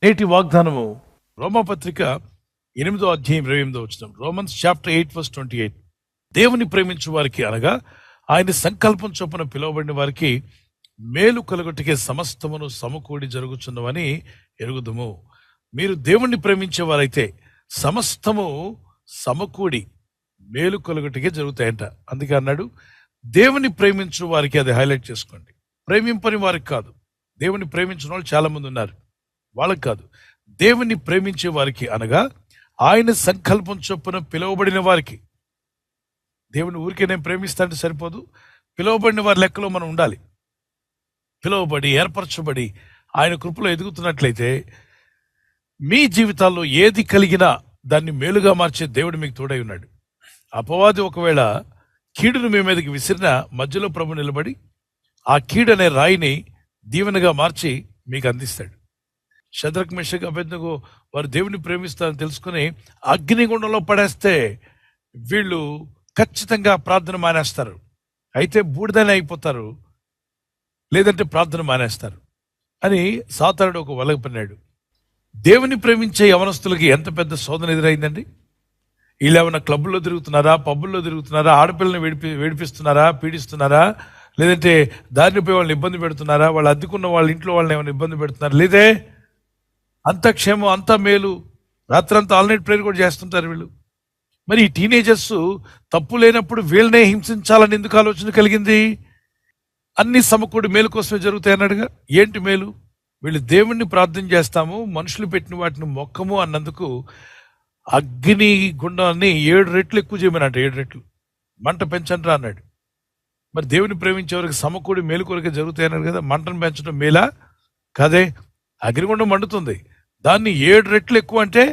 నేటి వాగ్దానము రోమాపత్రిక 8వ అధ్యాయం 28వ వచనం. Romans chapter 8 verse 28. దేవుని ప్రేమించు వారికి అనగా ఆయన సంకల్పం చొప్పున పిలువబడిన వారికి మేలు కలుగుటకే సమస్తమును సమకూడి జరుగుచున్నవని ఎరుగుదుము. మీరు దేవుణ్ణి ప్రేమించే వారైతే సమస్తము సమకూడి మేలు కలుగుటకే జరుగుతాయంట. అందుకే అన్నాడు, దేవుని ప్రేమించు వారికి. అది హైలైట్ చేసుకోండి. ప్రేమింపని వారికి కాదు. దేవుని ప్రేమించిన వాళ్ళు చాలా మంది ఉన్నారు, వాళ్ళకి కాదు. దేవుని ప్రేమించే వారికి అనగా ఆయన సంకల్పం చొప్పున పిలువబడిన వారికి. దేవుని ఊరికే నేను ప్రేమిస్తానంటే సరిపోదు, పిలువబడిన వారి లెక్కలో మనం ఉండాలి. పిలువబడి ఏర్పరచబడి ఆయన కృపలో ఎదుగుతున్నట్లయితే మీ జీవితాల్లో ఏది కలిగినా దాన్ని మేలుగా మార్చే దేవుడు మీకు తోడై ఉన్నాడు. అపవాది ఒకవేళ కీడును మీ మీదకి విసిరిన మధ్యలో ప్రభు నిలబడి ఆ కీడు అనే రాయిని దీవెనగా మార్చి మీకు అందిస్తాడు. షద్రక్ మెషక్ అబేద్నెగో వారు దేవుని ప్రేమిస్తారని తెలుసుకుని అగ్నిగుండంలో పడేస్తే వీళ్ళు ఖచ్చితంగా ప్రార్థన మానేస్తారు. అయితే బూడిదనే అయిపోతారు, లేదంటే ప్రార్థన మానేస్తారు అని సాతానుడు ఒక వలగ పన్నాడు. దేవుని ప్రేమించే యవనస్తులకి ఎంత పెద్ద శోధన ఎదురైందండి. వీళ్ళు ఏమైనా క్లబ్బుల్లో తిరుగుతున్నారా, పబ్బుల్లో తిరుగుతున్నారా, ఆడపిల్లని వేడిపిస్తున్నారా, పీడిస్తున్నారా, లేదంటే దారిని పోయి వాళ్ళని ఇబ్బంది పెడుతున్నారా, వాళ్ళు అద్దెకున్న వాళ్ళ ఇంట్లో వాళ్ళని ఏమైనా ఇబ్బంది పెడుతున్నారా? లేదే, అంత క్షేమం, అంత మేలు. రాత్రంతా ఆల్ నైట్ ప్రేయర్ కూడా చేస్తుంటారు వీళ్ళు. మరి ఈ టీనేజర్స్ తప్పు లేనప్పుడు వీళ్ళనే హింసించాలని ఎందుకు ఆలోచన కలిగింది? అన్ని సమకూడి మేలు కోసమే జరుగుతాయి అన్నాడుగా. ఏంటి మేలు? వీళ్ళు దేవుణ్ణి ప్రార్థన చేస్తాము, మనుషులు పెట్టిన వాటిని మొక్కము అన్నందుకు అగ్ని గుండాన్ని 7 రెట్లు ఎక్కువ చేయమన్నట్టు. 7 రెట్లు మంట పెంచండ్రా అన్నాడు. మరి దేవుని ప్రేమించేవారికి సమకూడి మేలు కొరకే జరుగుతాయి అన్నాడు కదా. మంటను పెంచడం మేలా? కాదే. అగ్నిగుండం మండుతుంది, దాన్ని 7 రెట్లు ఎక్కువ అంటే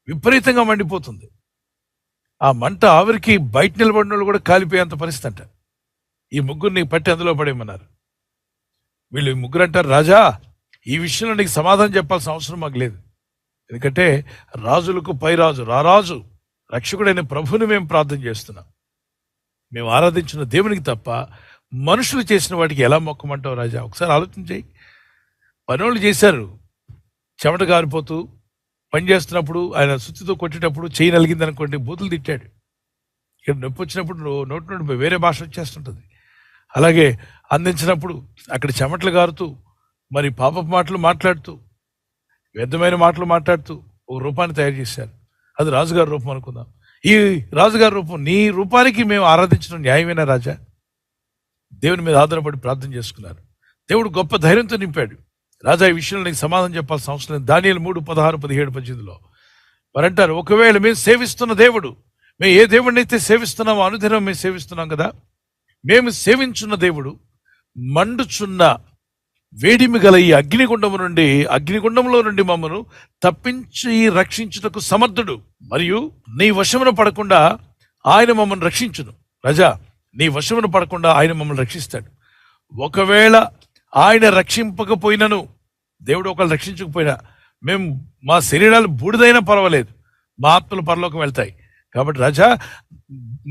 విపరీతంగా మండిపోతుంది. ఆ మంట ఆవిరికి బయట నిలబడిన వాళ్ళు కూడా కాలిపోయేంత పరిస్థితి అంట. ఈ ముగ్గురిని పట్టి అందులో పడేయమన్నారు. వీళ్ళు ముగ్గురు అంటారు, రాజా ఈ విషయంలో నీకు సమాధానం చెప్పాల్సిన అవసరం మాకు లేదు. ఎందుకంటే రాజులకు పైరాజు, రారాజు, రక్షకుడైన ప్రభుని మేము ప్రార్థన చేస్తున్నాం. మేము ఆరాధించిన దేవునికి తప్ప మనుషులు చేసిన వాటికి ఎలా మొక్కమంటావు రాజా? ఒకసారి ఆలోచన చేయి. పనోళ్ళు చేశారు, చెమట గారిపోతూ పని చేస్తున్నప్పుడు ఆయన సుత్తితో కొట్టేటప్పుడు చేయి నలిగింది అనుకోండి, బూతులు తిట్టాడు. ఇక్కడ నొప్పి వచ్చినప్పుడు నోటి నుండి వేరే భాష వచ్చేస్తుంటుంది. అలాగే అందించినప్పుడు అక్కడ చెమటలు గారుతూ మరి పాపపు మాటలు మాట్లాడుతూ వ్యర్థమైన మాటలు మాట్లాడుతూ ఒక రూపాన్ని తయారు చేశారు. అది రాజుగారి రూపం అనుకుందాం. ఈ రాజుగారి రూపం, నీ రూపానికి మేము ఆరాధించడం న్యాయమేనా రాజా? దేవుని మీద ఆధారపడి ప్రార్థన చేసుకున్నారు. దేవుడు గొప్ప ధైర్యంతో నింపాడు. రాజా ఈ విషయంలో నీకు సమాధానం చెప్పాల్సిన అవసరం లేదు. దానియేలు 3:16, 17, 18లో వారు అంటారు, ఒకవేళ మేము సేవిస్తున్న దేవుడు, మేము ఏ దేవుడిని అయితే సేవిస్తున్నామో అనుదినం మేము సేవిస్తున్నాం కదా, మేము సేవించున్న దేవుడు మండుచున్న వేడిమి గల ఈ అగ్నిగుండంలో నుండి మమ్మను తప్పించి రక్షించుటకు సమర్థుడు, మరియు నీ వశమున పడకుండా ఆయన మమ్మల్ని రక్షించును. రాజా నీ వశమున పడకుండా ఆయన మమ్మల్ని రక్షిస్తాడు. ఒకవేళ ఆయన రక్షింపకపోయినను, దేవుడు ఒకళ్ళు రక్షించకపోయినా, మేము మా శరీరాలు బూడిదైనా పర్వాలేదు, మా ఆత్మలు పరలోకం వెళ్తాయి. కాబట్టి రాజా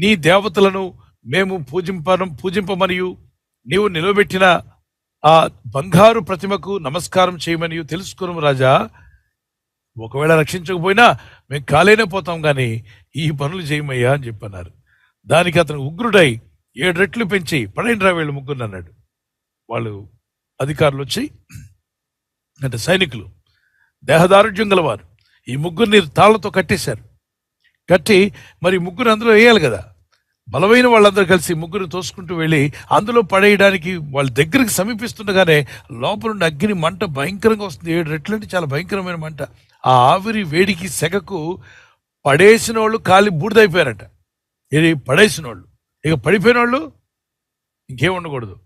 నీ దేవతలను మేము పూజింపమనియు నీవు నిలబెట్టిన ఆ బంగారు ప్రతిమకు నమస్కారం చేయమని తెలుసుకున్నాము రాజా. ఒకవేళ రక్షించకపోయినా మేము కాలేనే పోతాం, కానీ ఈ పనులు చేయమయ్యా అని చెప్పన్నారు. దానికి అతను ఉగ్రుడై 7 రెట్లు పెంచి పడైండ్రా వీళ్ళు ముగ్గురు అన్నాడు. వాళ్ళు అధికారులు వచ్చి, అంటే సైనికులు, దేహదారుఢ్యం గలవారు, ఈ ముగ్గురిని తాళ్లతో కట్టేశారు. కట్టి మరి ముగ్గురు అందులో వేయాలి కదా. బలమైన వాళ్ళందరూ కలిసి ముగ్గురు తోసుకుంటూ వెళ్ళి అందులో పడేయడానికి వాళ్ళ దగ్గరికి సమీపిస్తుండగానే లోపల నుండి అగ్ని మంట భయంకరంగా వస్తుంది. 7 రెట్లు అంటే చాలా భయంకరమైన మంట. ఆ ఆవిరి వేడికి సెగకు పడేసిన వాళ్ళు కాలి బూడిదైపోయారట. ఇది పడేసిన వాళ్ళు. ఇక పడిపోయిన వాళ్ళు ఇంకేం ఉండకూడదు.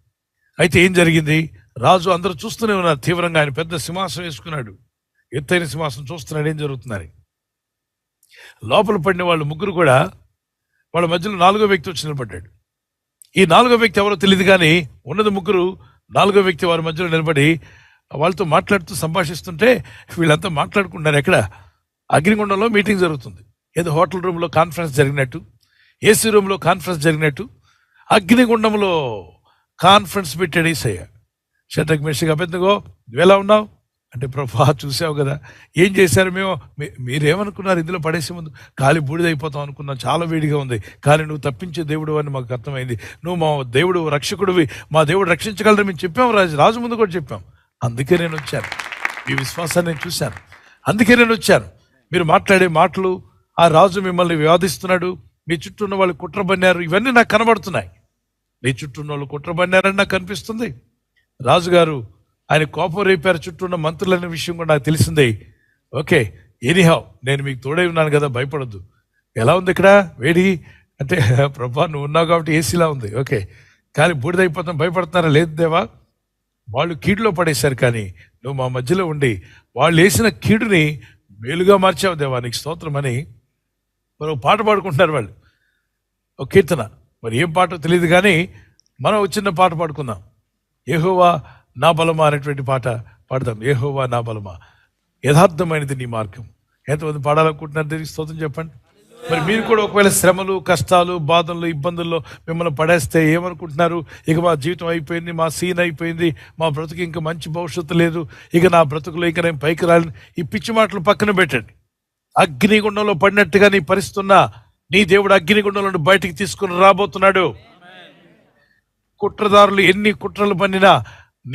అయితే ఏం జరిగింది? రాజు అందరూ చూస్తూనే ఉన్నారు తీవ్రంగా. ఆయన పెద్ద సింహాసనం వేసుకున్నాడు, ఎత్తైన సింహాసనం, చూస్తున్నాడు ఏం జరుగుతుందని. లోపల పడిన వాళ్ళు ముగ్గురు కూడా, వాళ్ళ మధ్యలో 4వ వ్యక్తి వచ్చి నిలబడ్డాడు. ఈ 4వ వ్యక్తి ఎవరో తెలియదు, కానీ ఉన్నది ముగ్గురు. 4వ వ్యక్తి వారి మధ్యలో నిలబడి వాళ్ళతో మాట్లాడుతూ సంభాషిస్తుంటే వీళ్ళంతా మాట్లాడుకుంటున్నారు. ఎక్కడ? అగ్నిగుండంలో మీటింగ్ జరుగుతుంది. ఏదో హోటల్ రూమ్లో కాన్ఫరెన్స్ జరిగినట్టు, ఏసీ రూమ్లో కాన్ఫరెన్స్ జరిగినట్టు అగ్నిగుండంలో కాన్ఫరెన్స్ పెట్టాడు యేసయ్య. షడ్రక్, మేషక్, అబేద్నెగో నువ్వు ఎలా ఉన్నావు? అంటే ప్రభా చూసావు కదా ఏం చేశారు మేము, మీరేమనుకున్నారు ఇందులో పడేసే ముందు? కాలి బూడిదైపోతాం అనుకున్నాం, చాలా వేడిగా ఉంది, కానీ నువ్వు తప్పించే దేవుడు అని మాకు అర్థమైంది. నువ్వు మా దేవుడు రక్షకుడివి, మా దేవుడు రక్షించగలరు మేము చెప్పాం, రాజు ముందు కూడా చెప్పాం. అందుకే నేను వచ్చాను, మీ విశ్వాసాన్ని నేను చూశాను, అందుకే నేను వచ్చాను. మీరు మాట్లాడే మాటలు, ఆ రాజు మిమ్మల్ని వివాదిస్తున్నాడు, మీ చుట్టూ ఉన్న వాళ్ళు కుట్ర పన్నారు, ఇవన్నీ నాకు కనబడుతున్నాయి. మీ చుట్టూ ఉన్న వాళ్ళు కుట్ర పన్నారని నాకు కనిపిస్తుంది. రాజుగారు ఆయన కోపం రేపారు చుట్టూ ఉన్న మంత్రులనే విషయం కూడా నాకు తెలిసిందే. ఓకే, ఎనీహౌ నేను మీకు తోడై ఉన్నాను కదా, భయపడద్దు. ఎలా ఉంది ఇక్కడ వేడి అంటే, ప్రభా నువ్వు ఉన్నావు కాబట్టి ఏసీలా ఉంది. ఓకే, కానీ బూడిదైపోతాం భయపడుతున్నారా? లేదు దేవా, వాళ్ళు కీడులో పడేశారు, కానీ నువ్వు మా మధ్యలో ఉండి వాళ్ళు వేసిన కీడుని మేలుగా మార్చావు దేవా, నీకు స్తోత్రం అని మరో పాట పాడుకుంటున్నారు వాళ్ళు, ఒక కీర్తన. మరి ఏం పాటో తెలియదు, కానీ మనం చిన్న పాట పాడుకుందాం. యెహోవా నా బలమా అనేటువంటి పాట పాడదాం. యెహోవా నా బలమా, యథార్థమైనది నీ మార్గం. ఎంతమంది పాడాలనుకుంటున్నారు దీనికి స్తోత్రం చెప్పండి. మరి మీరు కూడా ఒకవేళ శ్రమలు, కష్టాలు, బాధలు, ఇబ్బందుల్లో మిమ్మల్ని పడేస్తే ఏమనుకుంటున్నారు? ఇక మా జీవితం అయిపోయింది, మా సీన్ అయిపోయింది, మా బ్రతుకు ఇంకా మంచి భవిష్యత్తు లేదు, ఇక నా బ్రతుకులో ఇక నేను పైకి రాలని, ఈ పిచ్చి మాటలు పక్కన పెట్టండి. అగ్నిగుండంలో పడినట్టుగా నీ పరిస్థితున్నా నీ దేవుడు అగ్నిగుండంలో బయటికి తీసుకుని రాబోతున్నాడు. కుట్రదారులు ఎన్ని కుట్రలు పన్నినా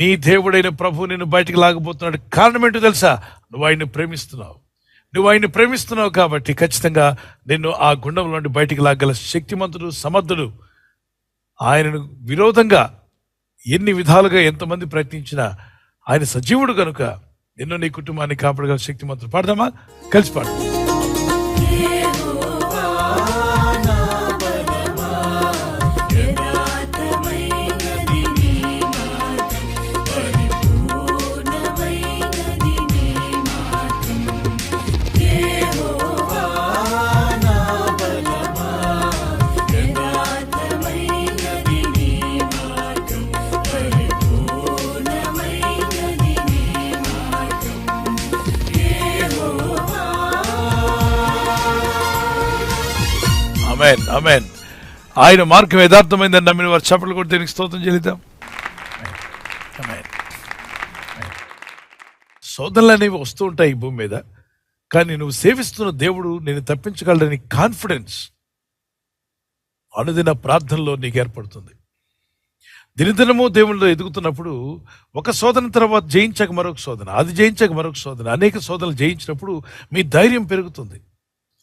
నీ దేవుడైన ప్రభు నిన్ను బయటికి లాగబోతున్నాడు. కారణం ఏంటో తెలుసా? నువ్వు ఆయన్ని ప్రేమిస్తున్నావు కాబట్టి ఖచ్చితంగా నిన్ను ఆ గుండంలో నుండి బయటికి లాగల శక్తిమంతుడు, సమర్థుడు. ఆయనను విరోధంగా ఎన్ని విధాలుగా ఎంతమంది ప్రయత్నించినా ఆయన సజీవుడు కనుక నిన్ను, నీ కుటుంబాన్ని కాపాడగల శక్తిమంతుడు. పాడదామా? కలిసి పాడు. ఆమేన్. ఆయన మార్గం యథార్థమైందని నమ్మిన వారు చప్పట్లు కొట్టి దీనికి స్తోత్రం చెల్లిద్దాం. శోధనలు అనేవి వస్తూ ఉంటాయి ఈ భూమి మీద, కానీ నువ్వు సేవిస్తున్న దేవుడు నేను తప్పించగలడని కాన్ఫిడెన్స్ అనుదిన ప్రార్థనలో నీకు ఏర్పడుతుంది. దినదినము దేవుళ్ళు ఎదుగుతున్నప్పుడు ఒక శోధన తర్వాత జయించక మరొక శోధన, అది జయించక మరొక శోధన, అనేక శోధనలు జయించినప్పుడు మీ ధైర్యం పెరుగుతుంది.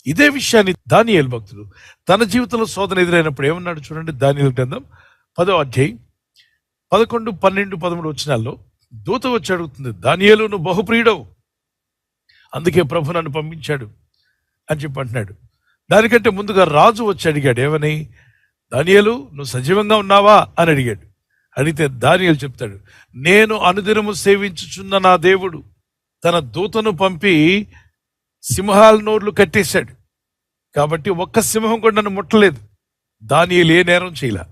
ఇదే విషయాన్ని దానియేలు భక్తుడు తన జీవితంలో శోధన ఎదురైనప్పుడు ఏమన్నాడు చూడండి. దానియేలు గ్రంథం 10వ అధ్యాయం 11, 12, 13 వచనాల్లో దూత వచ్చి అడుగుతుంది, దానియేలు నువ్వు బహుప్రియుడవు, అందుకే ప్రభు నన్ను పంపించాడు అని చెప్పి అంటున్నాడు. దానికంటే ముందుగా రాజు వచ్చి అడిగాడు, ఏమని? దానియేలు నువ్వు సజీవంగా ఉన్నావా అని అడిగాడు. అడిగితే దానియేలు చెప్తాడు, నేను అనుదినము సేవించుచున్న నా దేవుడు తన దూతను పంపి సింహాల నోర్లు కట్టేశాడు, కాబట్టి ఒక్క సింహం కూడా నన్ను ముట్టలేదు. దానియేలు ఏ నేరం చేయలే,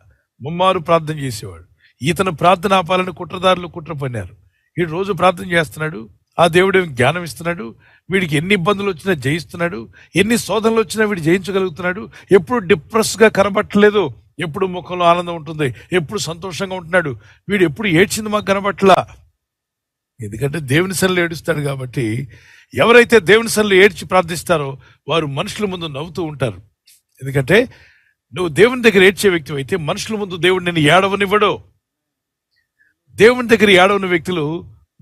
ముమ్మారు ప్రార్థన చేసేవాడు. ఇతను ప్రార్థన ఆపాలని కుట్రదారులు కుట్ర పన్నారు. వీడు రోజు ప్రార్థన చేస్తున్నాడు, ఆ దేవుడు జ్ఞానం ఇస్తున్నాడు, వీడికి ఎన్ని ఇబ్బందులు వచ్చినా జయిస్తున్నాడు, ఎన్ని శోధనలు వచ్చినా వీడు జయించగలుగుతున్నాడు. ఎప్పుడు డిప్రెస్గా కనబట్టలేదు, ఎప్పుడు ముఖంలో ఆనందం ఉంటుంది, ఎప్పుడు సంతోషంగా ఉంటున్నాడు. వీడు ఎప్పుడు ఏడ్చింది మాకు కనబట్టలా, ఎందుకంటే దేవుని సన్నిధిలో ఏడుస్తాడు. కాబట్టి ఎవరైతే దేవుని సన్నిధిలో ఏడ్చి ప్రార్థిస్తారో వారు మనుషుల ముందు నవ్వుతూ ఉంటారు. ఎందుకంటే నువ్వు దేవుని దగ్గర ఏడ్చే వ్యక్తి అయితే మనుషుల ముందు దేవుడు నిన్ను ఏడవనివ్వడు. దేవుని దగ్గర ఏడవని వ్యక్తులు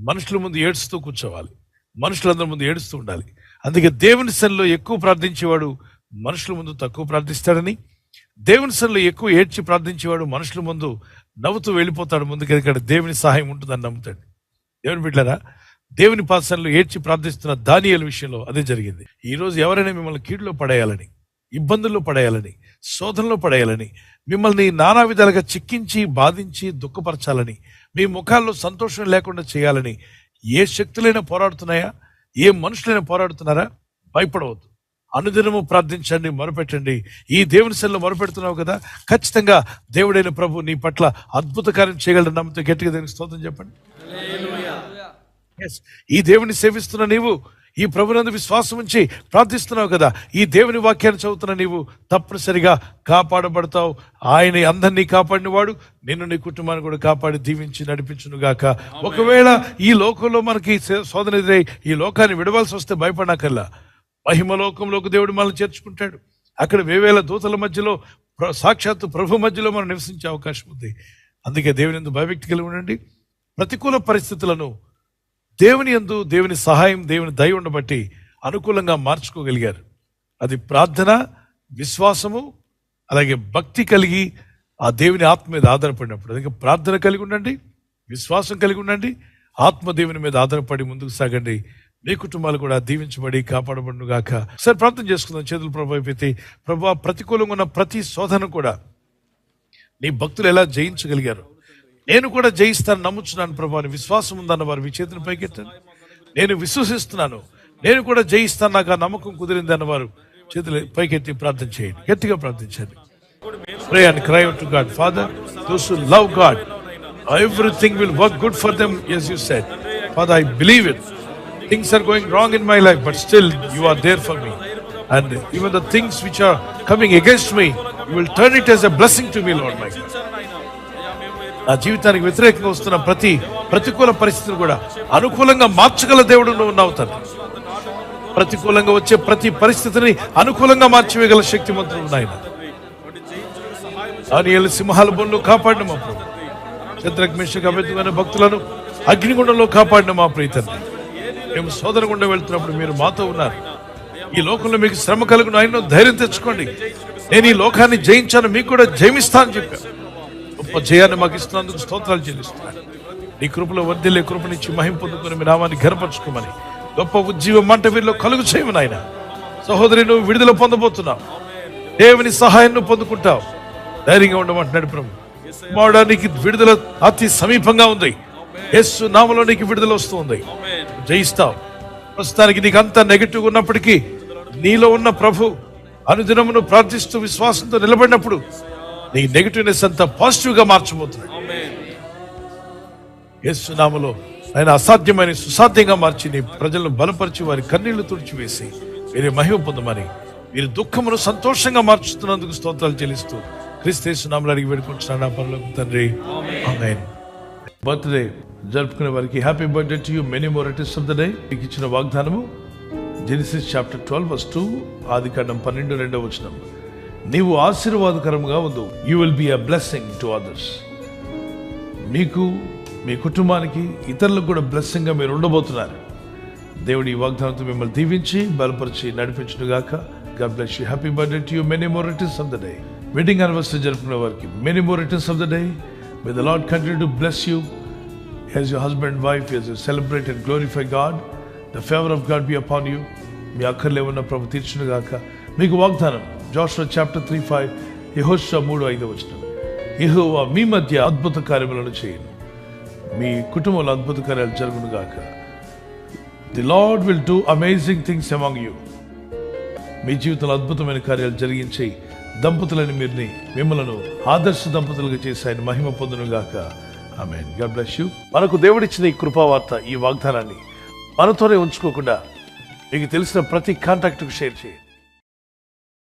మనుషుల ముందు ఏడుస్తూ కూర్చోవాలి, మనుషులందరి ముందు ఏడుస్తూ ఉండాలి. అందుకే దేవుని సన్నిధిలో ఎక్కువ ప్రార్థించేవాడు మనుషుల ముందు తక్కువ ప్రార్థిస్తాడని, దేవుని సన్నిధిలో ఎక్కువ ఏడ్చి ప్రార్థించేవాడు మనుషుల ముందు నవ్వుతూ వెళ్ళిపోతాడు ముందుకు, ఎందుకంటే దేవుని సహాయం ఉంటుందని నమ్ముతాడు. దేవుని బిడ్డలారా, దేవుని పాసనలో ఏడ్చి ప్రార్థిస్తున్న దానియేలు విషయంలో అదే జరిగింది. ఈరోజు ఎవరైనా మిమ్మల్ని కీడులో పడేయాలని, ఇబ్బందుల్లో పడేయాలని, శోధనలో పడేయాలని, మిమ్మల్ని నానా విధాలుగా చిక్కించి బాధించి దుఃఖపరచాలని, మీ ముఖాల్లో సంతోషం లేకుండా చేయాలని ఏ శక్తులైనా పోరాడుతున్నాయా, ఏ మనుషులైనా పోరాడుతున్నారా? భయపడవద్దు. అనుదినము ప్రార్థించండి, మొరపెట్టండి. ఈ దేవుని సన్నిధిలో మొరపెడుతున్నావు కదా, ఖచ్చితంగా దేవుడైన ప్రభు నీ పట్ల అద్భుత కార్యం చేయగలడు. నమ్మితే గట్టిగా దేవునికి స్తోత్రం చెప్పండి. ఈ దేవుని సేవిస్తున్న నీవు ఈ ప్రభునందు విశ్వాసం ఉంచి ప్రార్థిస్తున్నావు కదా, ఈ దేవుని వాక్యాన్ని చదువుతున్న నీవు తప్పనిసరిగా కాపాడబడతావు. ఆయన అందరినీ కాపాడిన వాడు నిన్ను నీ కుటుంబాన్ని కూడా కాపాడి దీవించి నడిపించును గాక. ఒకవేళ ఈ లోకంలో మనకి శోధన ఎదురై ఈ లోకాన్ని విడవలసి వస్తే భయపడనకల్లా, మహిమలోకంలోకి దేవుడు మనల్ని చేర్చుకుంటాడు. అక్కడ వేవేల దూతల మధ్యలో సాక్షాత్తు ప్రభు మధ్యలో మనం నివసించే అవకాశం ఉంది. అందుకే దేవుని యందు భయభక్తి కలిగి ఉండండి. ప్రతికూల పరిస్థితులను దేవుని యందు దేవుని సహాయం, దేవుని దయ ఉండబట్టి అనుకూలంగా మార్చుకోగలిగారు. అది ప్రార్థన, విశ్వాసము, అలాగే భక్తి కలిగి ఆ దేవుని ఆత్మ మీద ఆధారపడినప్పుడు. అందుకే ప్రార్థన కలిగి ఉండండి, విశ్వాసం కలిగి ఉండండి, ఆత్మ దేవుని మీద ఆధారపడి ముందుకు సాగండి. మీ కుటుంబాలు కూడా దీవించబడి కాపాడబడును గాక. సరే ప్రార్థన చేసుకుందాం. చేతులు ప్రభు అయిపోతే, ప్రభు ప్రతికూలంగా ఉన్న ప్రతి శోధన కూడా నీ భక్తులు ఎలా జయించగలిగారు, నేను కూడా జయిస్తాను నమ్ముచున్నాను ప్రభు అని విశ్వాసం ఉందన్న వారు మీ చేతిని పైకెత్తాను. నేను విశ్వసిస్తున్నాను, నేను కూడా జయిస్తాను, నాకు ఆ నమ్మకం కుదిరింది అన్నవారు చేతులు పైకెత్తి ప్రార్థన చేయండి. గట్టిగా ప్రార్థించండి. Pray and cry out to God. Father, those who love God, everything will work good for them, as you said. Father, I believe it. Things are going wrong in my life, but still you are there for me. And even the things which are coming against me, you will turn it as a blessing to me, Lord my God. నా జీవితానికి వ్యతిరేకంగా వస్తున్న ప్రతికూల పరిస్థితులు కూడా అనుకూలంగా మార్చగల దేవుడు నువ్వు ఉన్నావు తండ్రి. ప్రతికూలంగా వచ్చే ప్రతి పరిస్థితిని అనుకూలంగా మార్చివేయగల శక్తిమంతుడు ఉన్నాయి. దానియేలు సింహాల బొన్ను కాపాడిన మా ప్రభు, శద్రక్ మేషక్ అబేద్నెగో అనే భక్తులను అగ్నిగుండంలో కాపాడిన మా ప్రియ తండ్రి, మేము సోదర గుండా వెళ్తున్నప్పుడు మీరు మాతో ఉన్నారు. ఈ లోకంలో మీకు శ్రమ కలుగును, ఆయన ధైర్యం తెచ్చుకోండి, నేను ఈ లోకాన్ని జయించాను, మీకు కూడా జయమిస్తాను చెప్పాను. గొప్ప జయాన్ని మాకు ఇస్తున్నందుకు స్తోత్రాలు చెల్లిస్తున్నాను. నీ కృపలో వర్ధిల్లే కృపనిచ్చి మహిమ పొందుకొని మీ నామాన్ని ఘనపరచుకోమని, గొప్ప ఉజ్జీవ మంట వీరిలో కలుగు చేయమని ఆయన. సహోదరి, నువ్వు విడుదల పొందబోతున్నావు, దేవుని సహాయం నువ్వు పొందుకుంటావు. ధైర్యంగా ఉండమంటున్నాడు ప్రభు. మావడానికి విడుదల అతి సమీపంగా ఉంది. యేసు నామములో నీకు విడుదల వస్తుంది, జయిస్తావు. ప్రస్తుతానికి నీకు అంత నెగటివ్ ఉన్నప్పటికీ నీలో ఉన్న ప్రభు అనుదినమును ప్రార్థిస్తూ విశ్వాసంతో నిలబడినప్పుడు నీ నెగటివ్నెస్ అంతా పాజిటివ్ గా మార్చబోతున్నాడు. యేసు నామములో ఆయన అసాధ్యమైన సుసాధ్యంగా మార్చి నీ ప్రజలను బలపరిచి వారి కన్నీళ్లు తుడిచివేసి వీరి మహిమ పొందమని, వీరి దుఃఖమును సంతోషంగా మార్చుతున్నందుకు స్తోత్రాలు చెల్లిస్తూ క్రీస్తు యేసు నామములో అడిగి వేడుకుంటున్నాను నా పరలోకపు తండ్రి, ఆమేన్. బర్త్డే జరుపుకునే వారికి happy birthday to you, many more returns of the day. మీకు ఇచ్చిన వాగ్దానము జెనసిస్ చాప్టర్ 12:2, ఆదికాండం 12:2. నీవు ఆశీర్వాదకరంగా ఉండు, you will be a blessing to others. మీకు, మీ కుటుంబానికి, ఇతరులకు కూడా బ్లెస్సింగ్ గా మీరు ఉండబోతున్నారు. దేవుడి ఈ వాగ్దానంతో మిమ్మల్ని దీవించి బలపరిచి నడిపించును గాక. God bless you. Happy birthday to you, many more returns of the day. Wedding anniversary జరుపుకునే వారికి many more returns of the day. May the lord continue to bless you as your husband and wife, as you celebrate and glorify God. The favor of God be upon you. మీ అక్కర్లే ఉన్న ప్రభు తీర్చును గాక. మీకు వాగ్దానం Joshua chapter 3:5, యెహోషువ 3:5. యెహోవా మీ మధ్య అద్భుత కార్యములను చేయును, మీ కుటుంబంలో అద్భుత కార్యాలు జరుగును గాక. The Lord will do amazing things among you. మీ జీవితంలో అద్భుతమైన కార్యాలు జరిగించి దంపతులని మిమ్మలను ఆదర్శ దంపతులుగా చేసి ఆయన మహిమ పొందును గాక. ఆమేన్. God bless you. మనకు దేవుడిచ్చిన ఈ కృపావార్త, ఈ వాగ్దానాన్ని మనతోనే ఉంచుకోకుండా మీకు తెలిసిన ప్రతి కాంటాక్ట్కు షేర్ చేయండి.